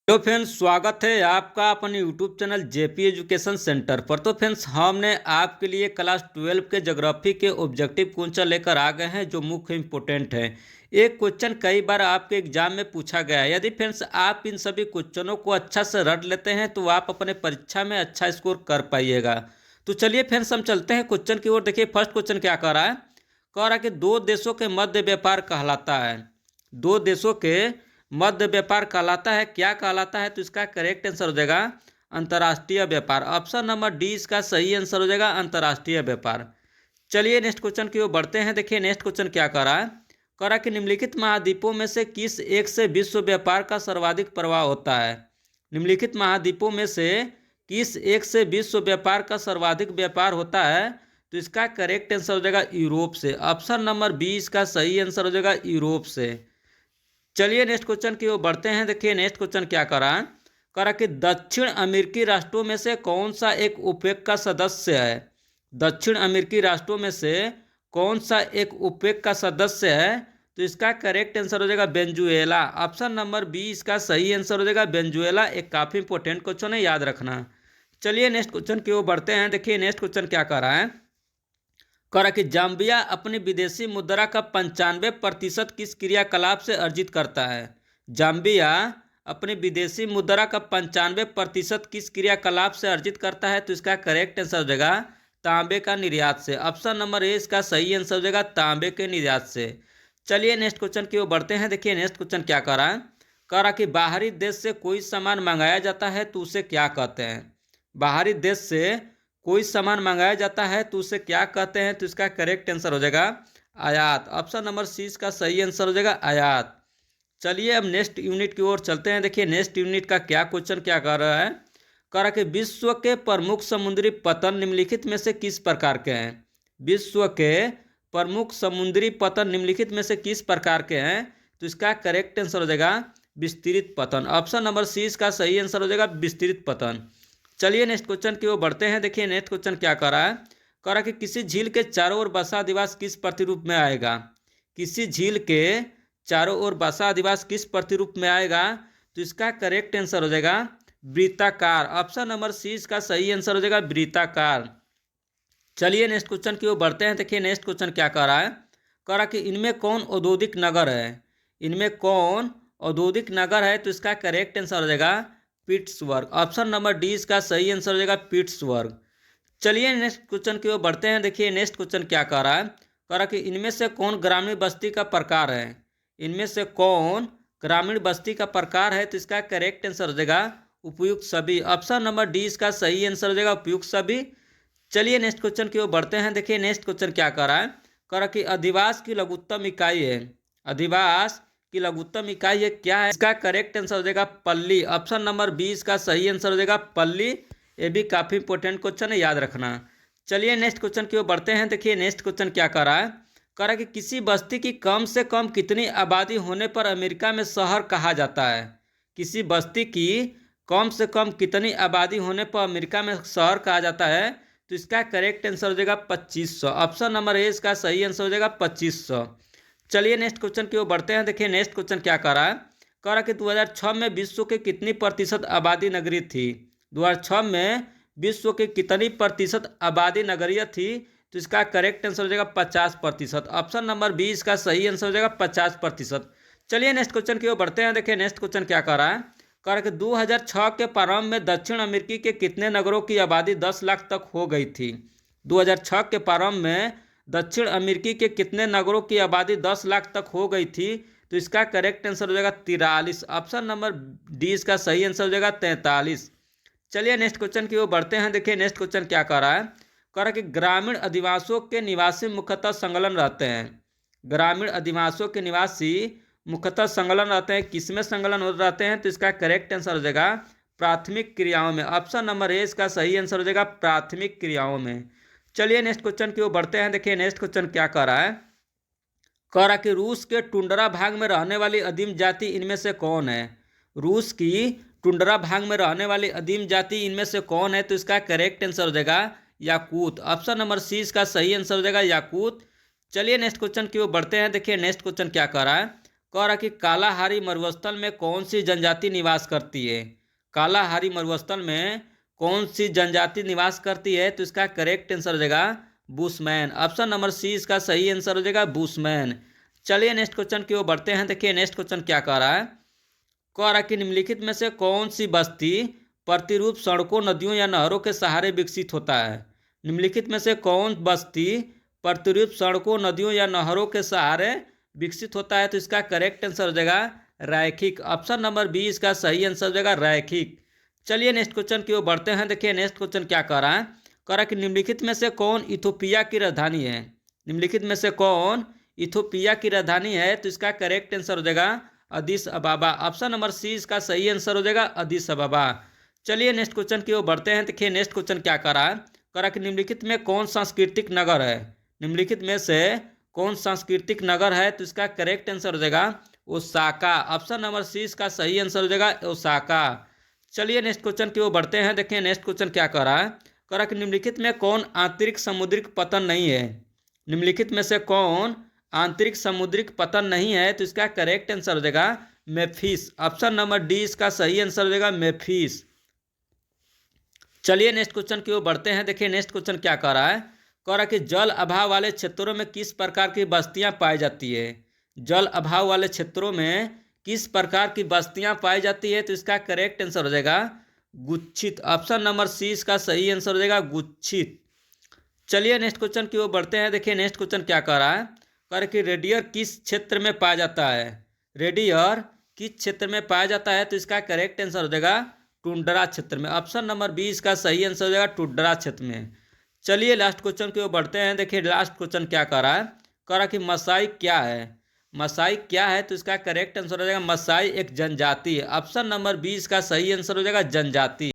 Hello friends, स्वागत है आपका अपने YouTube channel JP education centre पर। तो फ्रेंड्स, हमने आपके लिए क्लास 12 के ज्योग्राफी के ऑब्जेक्टिव क्वेश्चन लेकर आ गए हैं जो मुख्य इंपोर्टेंट है। एक क्वेश्चन कई बार आपके एग्जाम में पूछा गया है। यदि फ्रेंड्स आप इन सभी क्वेश्चनों को अच्छा से रट लेते हैं तो आप अपने परीक्षा में अच्छा स्कोर कर पाइएगा। तो चलिए फ्रेंड्स, हम चलते हैं क्वेश्चन की ओर। देखिए फर्स्ट क्वेश्चन क्या कह रहा है। कह रहा है कि दो देशों के मध्य व्यापार कहलाता है। दो देशों के मध्य व्यापार कहलाता है, क्या कहलाता है? तो इसका करेक्ट आंसर हो जाएगा अंतर्राष्ट्रीय व्यापार। ऑप्शन नंबर डी इसका सही आंसर हो जाएगा अंतर्राष्ट्रीय व्यापार। चलिए नेक्स्ट क्वेश्चन की ओर बढ़ते हैं। देखिए नेक्स्ट क्वेश्चन क्या कर रहा है। कह रहा है कि निम्नलिखित महाद्वीपों में से किस एक से विश्व व्यापार का सर्वाधिक प्रवाह होता है? निम्नलिखित महाद्वीपों में से किस एक से विश्व व्यापार का सर्वाधिक व्यापार होता है? तो इसका करेक्ट आंसर हो जाएगा यूरोप से। ऑप्शन नंबर बी इसका सही आंसर हो जाएगा यूरोप से। चलिए नेक्स्ट क्वेश्चन की ओर बढ़ते हैं। देखिए नेक्स्ट क्वेश्चन क्या करा करा कि दक्षिण अमेरिकी राष्ट्रों में से कौन सा एक ओपेक का सदस्य है? दक्षिण अमेरिकी राष्ट्रों में से कौन सा एक ओपेक का सदस्य है? तो इसका करेक्ट आंसर हो जाएगा वेनेजुएला। ऑप्शन नंबर बी इसका सही आंसर हो जाएगा वेनेजुएला। एक काफी इंपॉर्टेंट क्वेश्चन है, याद रखना। चलिए नेक्स्ट क्वेश्चन की ओर बढ़ते हैं। देखिए नेक्स्ट क्वेश्चन क्या कर रहा है। कह रहा कि जाम्बिया अपनी विदेशी मुद्रा का 95% किस क्रियाकलाप से अर्जित करता है? जाम्बिया अपनी विदेशी मुद्रा का 95% किस क्रियाकलाप से अर्जित करता है? तो इसका करेक्ट आंसर हो जाएगा तांबे का निर्यात से। ऑप्शन नंबर ए इसका सही आंसर हो जाएगा तांबे के निर्यात से। चलिए नेक्स्ट क्वेश्चन की ओर बढ़ते हैं। देखिए नेक्स्ट क्वेश्चन क्या कह रहा है। कह रहा कि बाहरी देश से कोई सामान मंगाया जाता है तो उसे क्या कहते हैं? बाहरी देश से कोई सामान मंगाया जाता है तो उसे क्या कहते हैं? तो इसका करेक्ट आंसर हो जाएगा आयात। ऑप्शन नंबर सी इसका सही आंसर हो जाएगा आयात। चलिए अब नेक्स्ट यूनिट की ओर चलते हैं। देखिए नेक्स्ट यूनिट का क्या क्वेश्चन क्या कर रहा है। कह रहा कि विश्व के प्रमुख समुद्री पतन निम्नलिखित में से किस प्रकार के हैं? विश्व के प्रमुख समुद्री पतन निम्नलिखित में से किस प्रकार के हैं? तो इसका करेक्ट आंसर हो जाएगा विस्तृत पतन। ऑप्शन नंबर सी इसका सही आंसर हो जाएगा विस्तृत पतन। चलिए नेक्स्ट क्वेश्चन की ओर बढ़ते हैं। देखिए नेक्स्ट क्वेश्चन क्या कर रहा है। कह रहा है कि किसी झील के चारों ओर बसा अधिवास किस प्रतिरूप में आएगा? किसी झील के चारों ओर बसा अधिवास किस प्रतिरूप में आएगा? तो इसका करेक्ट आंसर हो जाएगा वृत्ताकार। ऑप्शन नंबर सी इसका सही आंसर हो जाएगा वृत्ताकार। चलिए नेक्स्ट क्वेश्चन की ओर बढ़ते हैं। देखिए नेक्स्ट क्वेश्चन क्या कर रहा है। कह रहा कि इनमें कौन औद्योगिक नगर है? इनमें कौन औद्योगिक नगर है? तो इसका करेक्ट आंसर हो जाएगा पिट्सबर्ग। ऑप्शन नंबर डी इसका सही आंसर हो जाएगा पिट्सबर्ग। चलिए नेक्स्ट क्वेश्चन की ओर बढ़ते हैं। देखिए नेक्स्ट क्वेश्चन क्या कह रहा है। कह रहा कि इनमें से कौन ग्रामीण बस्ती का प्रकार है? इनमें से कौन ग्रामीण बस्ती का प्रकार है? तो इसका करेक्ट आंसर हो जाएगा उपयुक्त सभी। ऑप्शन नंबर डी इसका सही आंसर हो जाएगा उपयुक्त सभी। चलिए नेक्स्ट क्वेश्चन की ओर बढ़ते हैं। देखिए नेक्स्ट क्वेश्चन क्या कह रहा है। कह रहा कि अधिवास की लघुत्तम इकाई है। अधिवास की लघुत्तम इकाई है क्या है? इसका करेक्ट आंसर हो जाएगा पल्ली। ऑप्शन नंबर 20 का सही आंसर हो जाएगा पल्ली। ये भी काफी इंपॉर्टेंट क्वेश्चन है, याद रखना। चलिए नेक्स्ट क्वेश्चन की ओर बढ़ते हैं। देखिए नेक्स्ट क्वेश्चन क्या कर रहा है। कह रहा है कि किसी बस्ती की कम से कम कितनी आबादी होने पर अमेरिका में शहर कहा जाता है? किसी बस्ती की कम से कम कितनी आबादी होने पर अमेरिका में शहर कहा जाता है? तो इसका करेक्ट आंसर हो जाएगा 2500। ऑप्शन नंबर ए इसका सही आंसर हो जाएगा 2500। चलिए नेक्स्ट क्वेश्चन की ओर बढ़ते हैं। देखिए नेक्स्ट क्वेश्चन क्या कर रहा है। कह रहा है कि 2006 में विश्व के कितनी प्रतिशत आबादी नगरीय थी? 2006 में विश्व के कितनी प्रतिशत आबादी नगरीय थी? तो इसका करेक्ट आंसर हो जाएगा 50%। ऑप्शन नंबर बी इसका सही आंसर हो जाएगा 50%। चलिए नेक्स्ट क्वेश्चन की ओर बढ़ते हैं। देखिए नेक्स्ट क्वेश्चन क्या कर रहा है। कह रहा है कि 2006 के प्रारंभ में दक्षिण अमेरिकी के कितने नगरों की आबादी 10 लाख तक हो गई थी? 2006 के प्रारंभ में दक्षिण अमेरिकी के कितने नगरों की आबादी 10 लाख तक हो गई थी? तो इसका करेक्ट आंसर हो जाएगा 43। ऑप्शन नंबर डी इसका सही आंसर हो जाएगा 43। चलिए नेक्स्ट क्वेश्चन की ओर बढ़ते हैं। देखिए नेक्स्ट क्वेश्चन क्या कर रहा है। कह रहा है कि ग्रामीण अधिवासियों के निवासी मुख्यतः संलग्न रहते हैं। ग्रामीण अधिवासियों के निवासी मुख्यतः संलग्न रहते हैं। किसमें संलग्न रहते हैं? तो इसका करेक्ट आंसर हो जाएगा प्राथमिक क्रियाओं में। ऑप्शन नंबर ए इसका सही आंसर हो जाएगा प्राथमिक क्रियाओं में। चलिए नेक्स्ट क्वेश्चन की ओर बढ़ते हैं। देखिए नेक्स्ट क्वेश्चन क्या कह रहा है। कह रहा कि रूस के टुंड्रा भाग में रहने वाली आदिम जाति इनमें से कौन है? रूस की टुंड्रा भाग में रहने वाली आदिम जाति इनमें से कौन है? तो इसका करेक्ट आंसर हो जाएगा याकूत। ऑप्शन नंबर सी इसका सही आंसर हो जाएगा याकूत। चलिए नेक्स्ट क्वेश्चन की ओर बढ़ते हैं। देखिए नेक्स्ट क्वेश्चन क्या कह रहा है। कह रहा कि कालाहारी मरुस्थल में कौन सी जनजाति निवास करती है। कालाहारी मरुस्थल में कौन सी जनजाति निवास करती है, तो इसका करेक्ट आंसर हो जाएगा बुशमैन। ऑप्शन नंबर सी इसका सही आंसर हो जाएगा बुशमैन। चलिए नेक्स्ट क्वेश्चन की ओर बढ़ते हैं। देखिए नेक्स्ट क्वेश्चन क्या कह रहा है। कह रहा कि निम्नलिखित में से कौन सी बस्ती प्रतिरूप सड़कों, नदियों या नहरों के सहारे विकसित होता है। निम्नलिखित में से कौन बस्ती प्रतिरूप सड़कों, नदियों या नहरों के सहारे विकसित होता है, तो इसका करेक्ट आंसर हो जाएगा रैखिक। ऑप्शन नंबर बी इसका सही आंसर हो जाएगा रैखिक। चलिए नेक्स्ट क्वेश्चन की ओर बढ़ते हैं। देखिए नेक्स्ट क्वेश्चन क्या कह रहा है। कह रहा है कि निम्नलिखित में से कौन इथोपिया की राजधानी है। निम्नलिखित में से कौन इथोपिया की राजधानी है, तो इसका करेक्ट आंसर हो जाएगा अदीस अबाबा। ऑप्शन नंबर सी इसका सही आंसर हो जाएगा अदीस अबाबा। चलिए नेक्स्ट क्वेश्चन की ओर बढ़ते हैं। देखिए नेक्स्ट क्वेश्चन क्या कर रहा है। कह रहा है कि निम्नलिखित में कौन सांस्कृतिक नगर है। निम्नलिखित में से कौन सांस्कृतिक नगर है, तो इसका करेक्ट आंसर हो जाएगा ओसाका। ऑप्शन नंबर सी इसका सही आंसर हो जाएगा ओसाका। चलिए नेक्स्ट क्वेश्चन की ओर बढ़ते हैं। देखिए नेक्स्ट क्वेश्चन क्या कह रहा है। कह रहा है कि निम्नलिखित में कौन आंतरिक समुद्रिक पतन नहीं है। निम्नलिखित में से कौन आंतरिक समुद्रिक पतन नहीं है, तो इसका करेक्ट आंसर हो जाएगा मेफिस। ऑप्शन नंबर डी इसका सही आंसर हो जाएगा मेफिस। चलिए नेक्स्ट क्वेश्चन की ओर बढ़ते हैं। देखिए नेक्स्ट क्वेश्चन क्या कह रहा है। कह रहा है कि जल अभाव वाले क्षेत्रों में किस प्रकार की बस्तियां पाई जाती है। जल अभाव वाले क्षेत्रों में किस प्रकार की बस्तियां पाई जाती है, तो इसका करेक्ट आंसर हो जाएगा गुच्छित। ऑप्शन नंबर सी इसका सही आंसर हो जाएगा गुच्छित। चलिए नेक्स्ट क्वेश्चन की ओर बढ़ते हैं। देखिए नेक्स्ट क्वेश्चन क्या कह रहा है। कह रहा है कि रेडियर किस क्षेत्र में पाया जाता है। रेडियर किस क्षेत्र में पाया जाता है, तो इसका करेक्ट आंसर हो जाएगा टुंड्रा क्षेत्र में। ऑप्शन नंबर बी इसका सही आंसर हो जाएगा टुंड्रा क्षेत्र में। चलिए लास्ट क्वेश्चन की ओर बढ़ते हैं। देखिए लास्ट क्वेश्चन क्या कह रहा है। कह रहा है कि मसाई क्या है। मसाई क्या है, तो इसका करेक्ट आंसर हो जाएगा मसाई एक जनजाति है। ऑप्शन नंबर बी इसका सही आंसर हो जाएगा जनजाति।